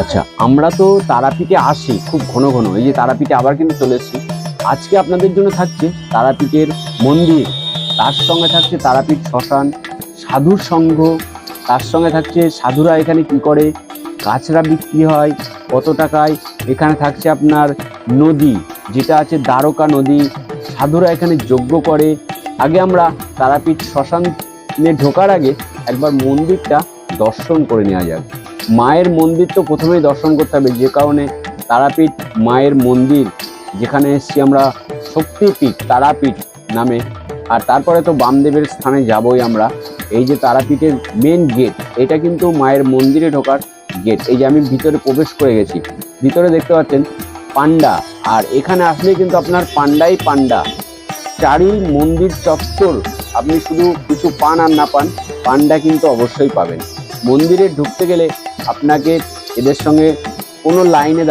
আচ্ছা, আমরা তো তারাপীঠে আসি খুব ঘন ঘন। এই যে তারাপীঠে আবার কিন্তু চলে এসেছি। আজকে আপনাদের জন্য থাকছে তারাপীঠের মন্দির, তার সঙ্গে থাকছে তারাপীঠ শ্মশান, সাধুর সংঘ, তার সঙ্গে থাকছে সাধুরা এখানে কি করে, কাঁচরা বিক্রি হয় কত টাকায়, এখানে থাকছে আপনার নদী যেটা আছে দ্বারকা নদী, সাধুরা এখানে যজ্ঞ করে। আগে আমরা তারাপীঠ শ্মশানে ঢোকার আগে একবার মন্দিরটা দর্শন করে নেওয়া যাক। মায়ের মন্দির তো প্রথমেই দর্শন করতে হবে, যে কারণে তারাপীঠ মায়ের মন্দির, যেখানে এসছি আমরা শক্তিপীঠ তারাপীঠ নামে। আর তারপরে তো বামদেবের স্থানে যাবই আমরা। এই যে তারাপীঠের মেন গেট, এটা কিন্তু মায়ের মন্দিরে ঢোকার গেট। এই যে আমি ভিতরে প্রবেশ করে গেছি, ভিতরে দেখতে পাচ্ছেন পান্ডা। আর এখানে আসলে কিন্তু আপনার পান্ডাই পান্ডা, চারি মন্দির চত্বর আপনি শুধু কিছু পান আর না পান, পান্ডা কিন্তু অবশ্যই পাবেন। মন্দিরে ঢুকতে গেলে আপনাকে এদের সঙ্গে কোনো লাইনে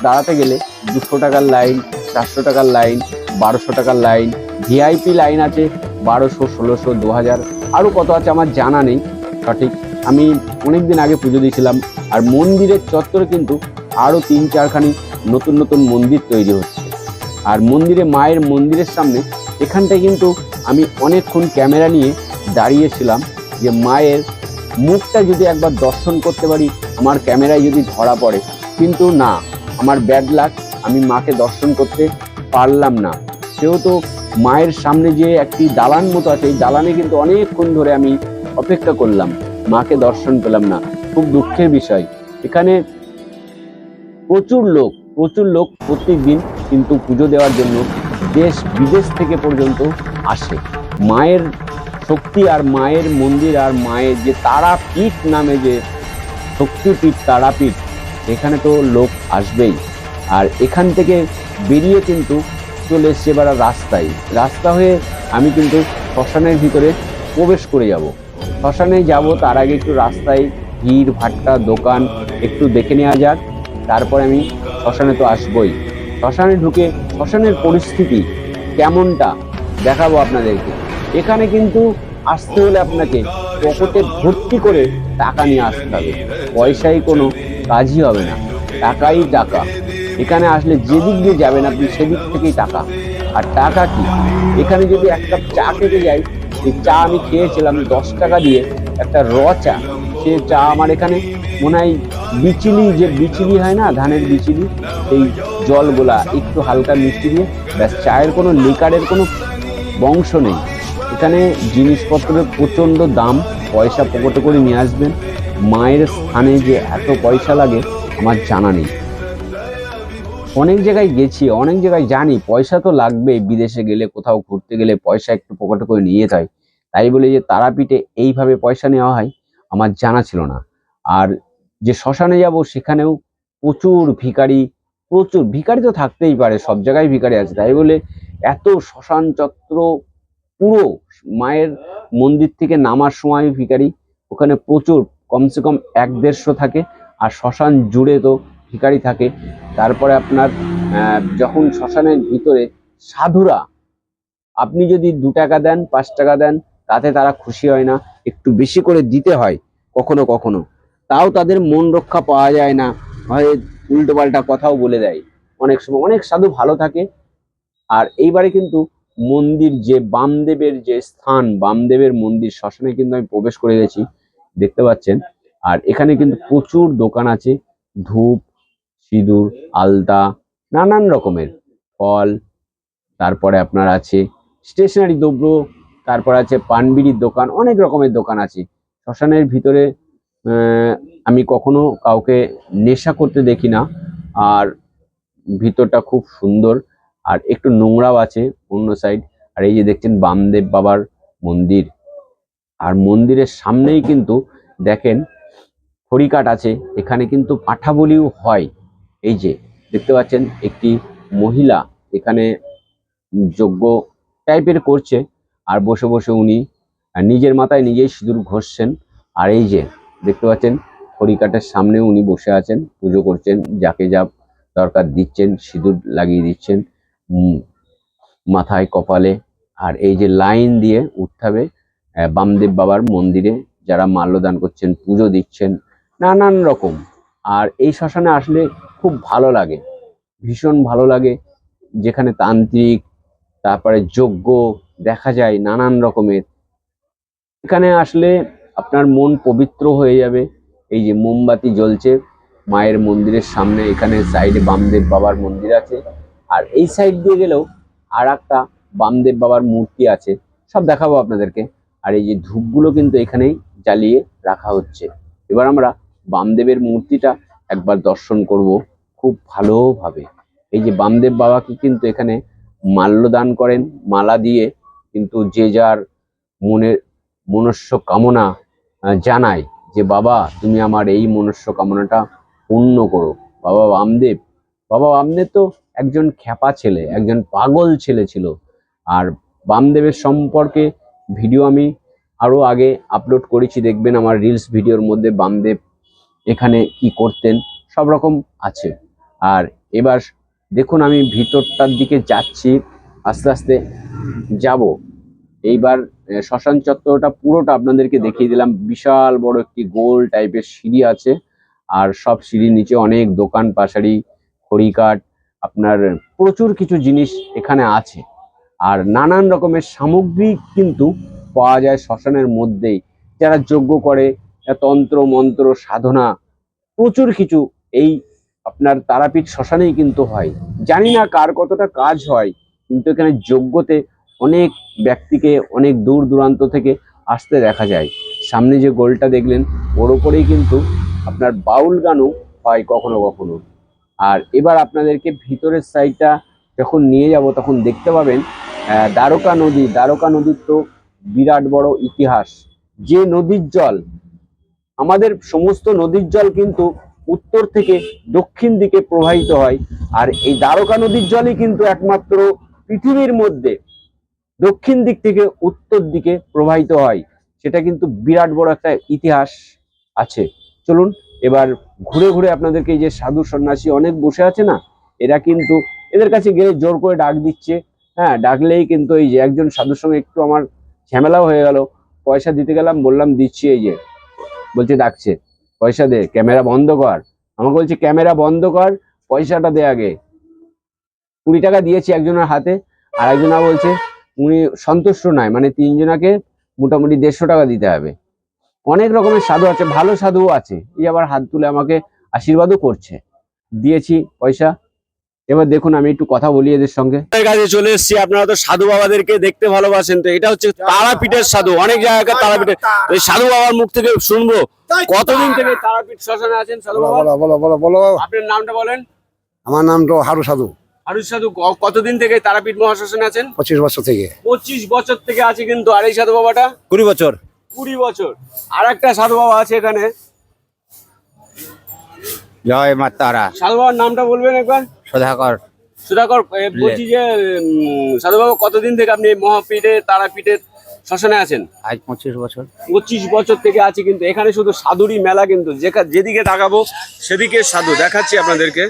দাঁড়াতে গেলে 200 টাকার লাইন, 400 টাকার লাইন, 1200 টাকার লাইন, ভিআইপি লাইন আছে 1200, 1600, 2000, আরও কত আছে আমার জানা নেই সঠিক। আমি অনেক দিন আগে পুজো দিয়েছিলাম। আর মন্দিরের চত্বরে কিন্তু আরও 3-4খানি নতুন নতুন মন্দির তৈরি হচ্ছে। আর মন্দিরে মায়ের মন্দিরের সামনে এখানটায় কিন্তু আমি অনেকক্ষণ ক্যামেরা নিয়ে দাঁড়িয়েছিলাম যে মায়ের মুখটা যদি একবার দর্শন করতে পারি, আমার ক্যামেরায় যদি ধরা পড়ে। কিন্তু না, আমার ব্যাড লাক, আমি মাকে দর্শন করতে পারলাম না। সেহেতু মায়ের সামনে যে একটি দালান মতো আছে, এই দালানে কিন্তু অনেকক্ষণ ধরে আমি অপেক্ষা করলাম, মাকে দর্শন পেলাম না। খুব দুঃখের বিষয়। এখানে প্রচুর লোক প্রত্যেক দিন কিন্তু পুজো দেওয়ার জন্য দেশ বিদেশ থেকে পর্যন্ত আসে। মায়ের শক্তি আর মায়ের মন্দির আর মায়ের যে তারাপীঠ নামে যে শক্তিপীঠ তারাপীঠ, এখানে তো লোক আসবেই। আর এখান থেকে বেরিয়ে কিন্তু চলে এসছে এবার রাস্তা হয়ে আমি কিন্তু শ্মশানের ভিতরে প্রবেশ করে যাব। শ্মশানে যাব তার আগে একটু রাস্তায় ভিড় ভাট্টা দোকান একটু দেখে নেওয়া যাক। তারপরে আমি শ্মশানে তো আসবই। শ্মশানে ঢুকে শ্মশানের পরিস্থিতি কেমনটা দেখাবো আপনাদেরকে। এখানে কিন্তু আসতে হলে আপনাকে পকেটে ভর্তি করে টাকা নিয়ে আসতে হবে, পয়সায় কোনো কাজই হবে না, টাকাই টাকা। এখানে আসলে যেদিক দিয়ে যাবেন আপনি সেদিক থেকেই টাকা। আর টাকা কি, এখানে যদি এক কাপ চা খেতে যাই, এই চা আমি খেয়েছিলাম 10 টাকা দিয়ে একটা চা। সে চা আমার এখানে মনে হয় বিচিলি হয় না, ধানের বিচিলি, সেই জলগুলা একটু হালকা মিষ্টি দিয়ে, ব্যাস, চায়ের কোনো লিকারের কোনো বংশ নেই। এখানে জিনিসপত্রের প্রচণ্ড দাম, পয়সা পকেটে করে নিয়ে আসবেন। মায়ের স্থানে যে এত পয়সা লাগে আমার জানা নেই। অনেক জায়গায় গেছি, অনেক জায়গায় জানি পয়সা তো লাগবেই, বিদেশে গেলে কোথাও ঘুরতে গেলে পয়সা একটু পকেটে করে নিয়ে যেতে হয়। তাই বলে যে তারাপীঠে এইভাবে পয়সা নেওয়া হয় আমার জানা ছিল না। আর যে শ্মশানে যাব সেখানেও প্রচুর ভিখারি তো থাকতেই পারে, সব জায়গায় ভিখারি আছে। তাই বলে এত শ্মশান চত্বর পুরো মায়ের মন্দির থেকে নামার সময় ভিখারি ওখানে প্রচুর, কমসে কম 100-150 থাকে। আর শ্মশান জুড়ে তো ভিখারি থাকে। তারপরে আপনার যখন শ্মশানের ভিতরে সাধুরা, আপনি যদি 2 টাকা দেন 5 টাকা দেন, তাতে তারা খুশি হয় না, একটু বেশি করে দিতে হয় কখনো কখনো। তাও তাদের মন রক্ষা পাওয়া যায় না, হয় উল্টো পাল্টা কথাও বলে দেয়। অনেক সময় অনেক সাধু ভালো থাকে। আর এইবারে কিন্তু মন্দির যে বামদেবের যে স্থান, বামদেবের মন্দির শ্মশানে কিন্তু আমি প্রবেশ করে গেছি, দেখতে পাচ্ছেন। আর এখানে কিন্তু প্রচুর দোকান আছে, ধূপ, সিঁদুর, আলতা, নানান রকমের ফল। তারপরে আপনার আছে স্টেশনারি দ্রব্য, তারপর আছে পানবিড়ির দোকান, অনেক রকমের দোকান আছে শ্মশানের ভিতরে। আমি কখনো কাউকে নেশা করতে দেখি না। আর ভিতরটা খুব সুন্দর, আর একটু নোংরাও আছে অন্য সাইড। আর এই যে দেখছেন বামদেব বাবার মন্দির। আর মন্দিরের সামনেই কিন্তু দেখেন হরিকাট আছে, এখানে কিন্তু পাঠা বলিও হয়। এই যে দেখতে পাচ্ছেন একটি মহিলা এখানে যজ্ঞ টাইপের করছে, আর বসে বসে উনি নিজের মাথায় নিজেই সিঁদুর ঘষছেন। আর এই যে দেখতে পাচ্ছেন হরিকাটের সামনে উনি বসে আছেন, পুজো করছেন, যাকে যা দরকার দিচ্ছেন, সিঁদুর লাগিয়ে দিচ্ছেন মাথায় কপালে। আর এই যে লাইন দিয়ে উঠতে হবে বামদেব বাবার মন্দিরে, যারা মাল্যদান করছেন, পুজো দিচ্ছেন, নানান রকম। আর এই শ্মশানে আসলে খুব ভালো লাগে, ভীষণ ভালো লাগে। যেখানে তান্ত্রিক, তারপরে যজ্ঞ দেখা যায় নানান রকমের। এখানে আসলে আপনার মন পবিত্র হয়ে যাবে। এই যে মোমবাতি জ্বলছে মায়ের মন্দিরের সামনে, এখানে সাইডে বামদেব বাবার মন্দির আছে, আর এই সাইড দিয়ে গেলেও আর একটা বামদেব বাবার মূর্তি আছে, সব দেখাবো আপনাদেরকে। আর এই যে ধূপগুলো কিন্তু এখানেই জ্বালিয়ে রাখা হচ্ছে। এবার আমরা বামদেবের মূর্তিটা একবার দর্শন করব খুব ভালোভাবে। এই যে বামদেব বাবাকে কিন্তু এখানে মাল্যদান করেন, মালা দিয়ে কিন্তু যে যার মনের মনস্য কামনা জানায় যে বাবা তুমি আমার এই মনস্য কামনাটা পূর্ণ করো। বাবা বামদেব, বাবা বামদেব তো একজন খ্যাপা ছেলে, একজন পাগল ছেলে ছিল। আর বামদেবের সম্পর্কে ভিডিও আমি আরো আগে আপলোড করেছি, দেখবেন আমার রিলস ভিডিওর মধ্যে বামদেব এখানে কি করতেন সব রকম আছে। আর এবার দেখুন আমি ভিতরটার দিকে যাচ্ছি, আস্তে আস্তে যাব। এইবার শ্মশান চত্বরটা পুরোটা আপনাদেরকে দেখিয়ে দিলাম। বিশাল বড় একটি গোল টাইপের সিঁড়ি আছে, আর সব সিঁড়ির নিচে অনেক দোকান পাশারি, খড়িকাঠ, আপনার প্রচুর কিছু জিনিস এখানে আছে। আর নানান রকমের সামগ্রী কিন্তু পাওয়া যায় শ্মশানের মধ্যেই। যারা যজ্ঞ করে, তন্ত্র মন্ত্র সাধনা, প্রচুর কিছু এই আপনার তারাপীঠ শ্মশানেই কিন্তু হয়। জানি না কার কতটা কাজ হয়, কিন্তু এখানে যজ্ঞতে অনেক ব্যক্তিকে অনেক দূর দূরান্ত থেকে আসতে দেখা যায়। সামনে যে গোলটা দেখলেন ওর ওপরেই কিন্তু আপনার বাউল গানও হয় কখনো কখনো। আর এবার আপনাদেরকে ভিতরের সাইডটা যখন নিয়ে যাব তখন দেখতে পাবেন দ্বারকা নদী। দ্বারকা নদীর তো বিরাট বড় ইতিহাস। যে নদীর জল, আমাদের সমস্ত নদীর জল কিন্তু উত্তর থেকে দক্ষিণ দিকে প্রবাহিত হয়, আর এই দ্বারকা নদীর জলই কিন্তু একমাত্র পৃথিবীর মধ্যে দক্ষিণ দিক থেকে উত্তর দিকে প্রবাহিত হয়। সেটা কিন্তু বিরাট বড় একটা ইতিহাস আছে। চলুন এবার ঘুরে ঘুরে আপনাদেরকে, এই যে সাধু সন্ন্যাসী অনেক বসে আছে না, এরা কিন্তু এদের কাছে গেলে জোর করে ডাক দিচ্ছে। হ্যাঁ, ডাকলেই কিন্তু এই যে একজন সাধুর সঙ্গে একটু আমার ঝামেলাও হয়ে গেল। পয়সা দিতে গেলাম, বললাম দিচ্ছি, এই যে বলছে ডাকছে পয়সা দে, ক্যামেরা বন্ধ কর। আমাকে বলছে ক্যামেরা বন্ধ কর, পয়সাটা দে আগে। 20 টাকা দিয়েছি একজনের হাতে, আর একজনা বলছে উনি সন্তুষ্ট নয়, মানে তিনজনাকে মোটামুটি 150 টাকা দিতে হবে। অনেক রকমের সাধু আছে, ভালো সাধুও আছে। এই আবার হাত তুলে আমাকে আশীর্বাদও করছে। দিয়েছি পয়সা। এবার দেখুন আমি একটু কথা বলি এদের সঙ্গে। কাছে চলে এসেছি, আপনারা তো সাধু বাবাদেরকে দেখতে ভালোবাসেন, তো এটা হচ্ছে তারাপীঠের সাধু, অনেক জায়গায় তারাপীঠের। এই সাধু বাবার মুখ থেকে শুনবো কতদিন থেকে তারাপীঠ শ্মশানে আছেন সাধু বাবা। বলো বলো বলো বলো। আপনার নামটা বলেন। আমার নাম তো হারু সাধু। হারু সাধু, কতদিন থেকে তারাপীঠ মহাশ্মশানে আছেন? 25 বছর থেকে। 25 বছর থেকে আছে কিন্তু। আর এই সাধু বাবাটা 20 বছর। 20 বছর। আর একটা সাধু বাবা আছে এখানে। জয় মা তারা। সাধু বাবার নামটা বলবেন একবার। সুধাকর। সুধাকর। বলছি যে সাধু বাবা কতদিন থেকে আপনি এই মহাপীঠে তারাপীঠের শ্মশানে আছেন? আজ 25 বছর। 25 বছর থেকে আছে কিন্তু। এখানে শুধু সাধুরই মেলা কিন্তু, যেদিকে তাকাবো সেদিকে সাধু। দেখাচ্ছি আপনাদেরকে।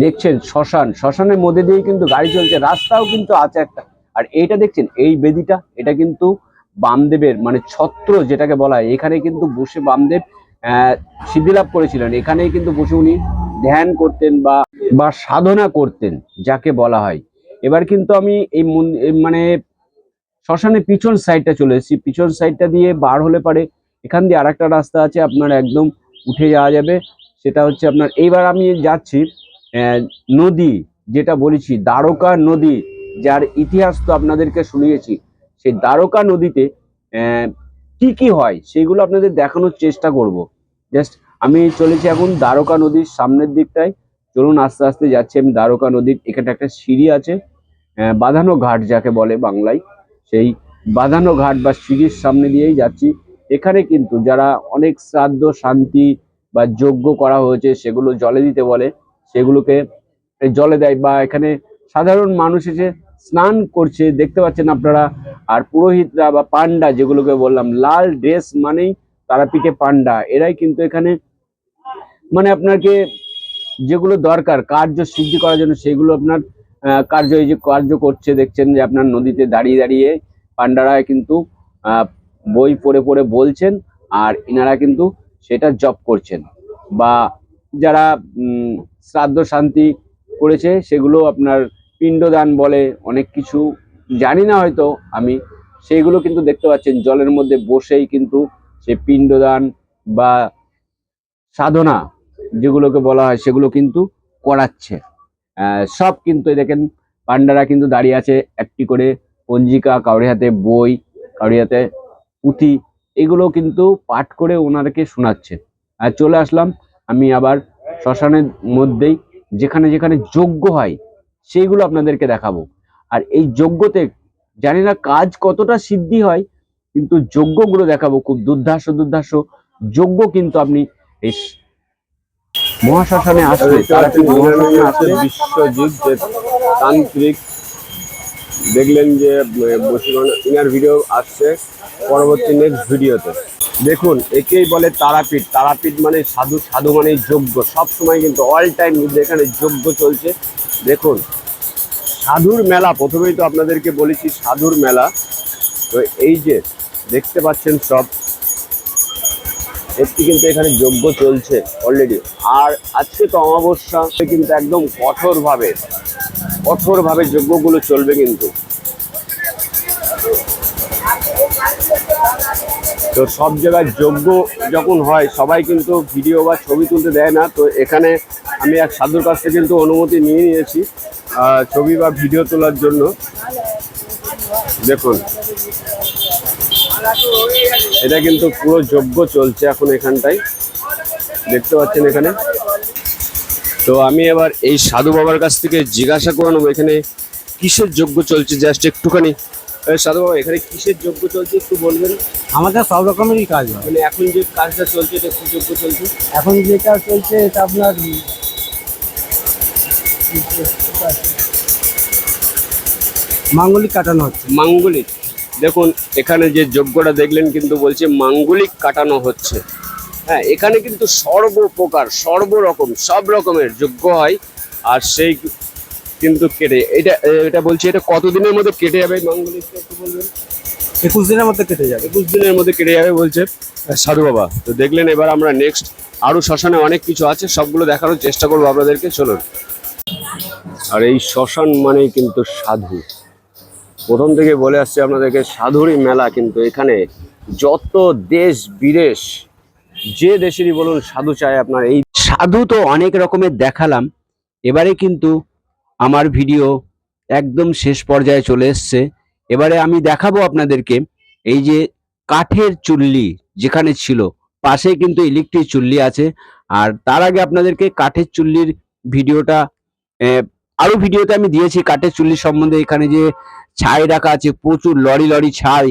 দেখছেন শ্মশান, শ্মশানের মধ্যে দিয়ে কিন্তু গাড়ি চলছে, রাস্তাও কিন্তু আছে একটা। আর এইটা দেখছেন, এই বেদিটা, এটা কিন্তু বামদেবের মানে ছত্র যেটাকে বলা হয়। এখানে কিন্তু বসে বামদেব সিদ্ধি লাভ করেছিলেন। এখানেই কিন্তু বসে উনি ধ্যান করতেন বা বা সাধনা করতেন যাকে বলা হয়। এবার কিন্তু আমি এই মানে শ্মশানের পিছন সাইডটা চলে এসেছি। পিছন সাইডটা দিয়ে বার হলে পারে এখান দিয়ে আরেকটা রাস্তা আছে, আপনার একদম উঠে যাওয়া যাবে। সেটা হচ্ছে আপনার, এইবার আমি যাচ্ছি নদী, যেটা বলেছি দ্বারকা নদী, যার ইতিহাস তো আপনাদেরকে শুনিয়েছি। সেই দ্বারকা নদীতে কি কি হয় সেগুলো আপনাদের দেখানোর চেষ্টা করব। জাস্ট আমি চলেছি এখন দ্বারকা নদীর সামনের দিকটায়। চলুন আস্তে আস্তে যাচ্ছি আমি দ্বারকা নদীর। এখানে একটা সিঁড়ি আছে, বাঁধানো ঘাট যাকে বলে বাংলায়, সেই বাঁধানো ঘাট বা সিঁড়ির সামনে দিয়েই যাচ্ছি। এখানে কিন্তু যারা অনেক শ্রাদ্ধ শান্তি বা যজ্ঞ করা হয়েছে সেগুলো জলে দিতে বলে, সেগুলোকে জলে দেয়। বা এখানে সাধারণ মানুষ এসে স্নান করছে, দেখতে পাচ্ছেন আপনারা। আর পুরোহিতরা বা পান্ডা যেগুলোকে বললাম, লাল ড্রেস মানেই তারাপীঠে পান্ডা, এরাই কিন্তু এখানে মানে আপনাকে যেগুলো দরকার কার্য সিদ্ধি করার জন্য সেগুলো আপনার কার্য, এই যে কার্য করছে দেখছেন যে আপনার নদীতে দাঁড়িয়ে দাঁড়িয়ে পান্ডারা কিন্তু বই পড়ে পড়ে বলছেন, আর ইনারা কিন্তু সেটা জপ করছেন। বা যারা শ্রাদ্ধ শান্তি করেছে সেগুলো আপনার পিণ্ডদান বলে, অনেক কিছু জানি না হয়তো আমি, সেইগুলো কিন্তু দেখতে পাচ্ছেন জলের মধ্যে বসেই কিন্তু সে পিণ্ডদান বা সাধনা যেগুলোকে বলা হয় সেগুলো কিন্তু করাচ্ছে। সব কিন্তু এই দেখেন পান্ডারা কিন্তু দাঁড়িয়ে আছে, একটি করে পঞ্জিকা, কাউরি হাতে বই, কাউরি হাতে পুঁথি, এগুলো কিন্তু পাঠ করে ওনাদেরকে শোনাচ্ছে। আর চলে আসলাম আমি আবার শ্মশানের মধ্যেই, যেখানে যেখানে যজ্ঞ হয় সেইগুলো আপনাদেরকে দেখাবো। আর এই যজ্ঞতে জানি না কাজ কতটা সিদ্ধি হয়, কিন্তু যজ্ঞগুলো দেখাবো, খুব দুর্ধর্ষ দুর্ধর্ষ যজ্ঞ কিন্তু আপনি এই মহাশ্মশানে আসলে, তারাপীঠ মহাশ্মশানে আসলে বিশ্বজিৎ যে তান্ত্রিক, দেখলেন যে বসিরহাট ইনার ভিডিও আসছে পরবর্তী নেক্সট ভিডিওতে। দেখুন, একেই বলে তারাপীঠ। তারাপীঠ মানে সাধু, সাধু মানে যজ্ঞ। সব সময় কিন্তু অল টাইম এখানে যজ্ঞ চলছে। দেখুন, সাধুর মেলা, প্রথমেই তো আপনাদেরকে বলেছি সাধুর মেলা। তো এই যে দেখতে পাচ্ছেন সব, একটি কিন্তু এখানে যজ্ঞ চলছে অলরেডি। আর আজকে তো অমাবস্যা, কিন্তু একদম কঠোরভাবে যজ্ঞগুলো চলবে কিন্তু। তো সব জায়গায় যজ্ঞ যখন হয় সবাই কিন্তু ভিডিও বা ছবি তুলতে দেয় না। তো এখানে আমি এক সাধুর কাছ থেকে কিন্তু অনুমতি নিয়ে নিয়েছি ছবি বা ভিডিও তোলার জন্য। দেখুন, এটা কিন্তু পুরো যজ্ঞ চলছে এখন এখানটায়, দেখতে পাচ্ছেন এখানে। তো আমি এবার এই সাধু বাবার কাছ থেকে জিজ্ঞাসা করে নেবো এখানে কিসের যজ্ঞ চলছে, জাস্ট একটুখানি। সাধু বাবা, এখানে কিসের যজ্ঞ চলছে একটু বলবেন? আমাদের সব রকমেরই কাজ হয়। মানে এখন যে কাজটা চলছে এটা কি যজ্ঞ চলছে? এখন যেটা চলছে এটা আপনার মাঙ্গলিক কাটানো হচ্ছে। মাঙ্গলিক। দেখুন, এখানে যে যজ্ঞটা দেখলেন কিন্তু বলছে মাঙ্গলিক কাটানো হচ্ছে। হ্যাঁ, এখানে কিন্তু সর্বপ্রকার সর্বরকম সব রকমের যজ্ঞ হয়। আর সেই কিন্তু কেটে এটা এটা বলছি, এটা কতদিনের মধ্যে কেটে যাবে মাঙ্গলিকটা একটু বলবেন? 21 দিনের মধ্যে কেটে যাবে। 21 দিনের মধ্যে কেটে যাবে বলছে সাধু বাবা। তো দেখলেন, এবার আমরা নেক্সট আরো শ্মশানে অনেক কিছু আছে, সবগুলো দেখানোর চেষ্টা করবো আপনাদেরকে, চলুন। আর এই শ্মশান মানেই কিন্তু সাধু, প্রথম থেকে বলে আসছে আপনাদেরকে, সাধুরই মেলা। কিন্তু এখানে যত দেশ বিদেশ, যে দেশেরই বলুন সাধু চায় আপনার। এই সাধু তো অনেক রকমের দেখালাম, এবারে কিন্তু আমার ভিডিও একদম শেষ পর্যায়ে চলে এসছে। এবারে আমি দেখাবো আপনাদেরকে এই যে কাঠের চুল্লি যেখানে ছিল, পাশে কিন্তু ইলেকট্রিক চুল্লি আছে। আর তার আগে আপনাদেরকে কাঠের চুল্লির ভিডিওটা আরো ভিডিওতে আমি দিয়েছি কাঠের চুল্লির সম্বন্ধে। এখানে যে ছাই রাখা আছে, প্রচুর লরি লরি ছাই,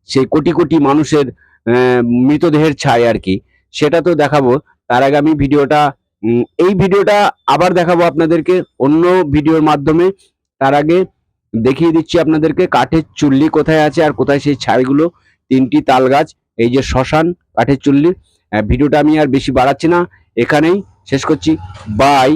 সেই কোটি কোটি মানুষের মৃতদেহের ছাই আর কি, সেটা তো দেখাবো। তার আগে আমি ভিডিওটা এই ভিডিওটা আবার দেখাবো আপনাদেরকে অন্য ভিডিওর মাধ্যমে। তার আগে দেখিয়ে দিচ্ছি আপনাদেরকে কাঠের চুল্লি কোথায় আছে আর কোথায় সেই ছাইগুলো। 3টি তাল গাছ, এই যে শ্মশান, কাঠের চুল্লি। ভিডিওটা আমি আর বেশি বাড়াচ্ছি না, এখানেই শেষ করছি। বাই।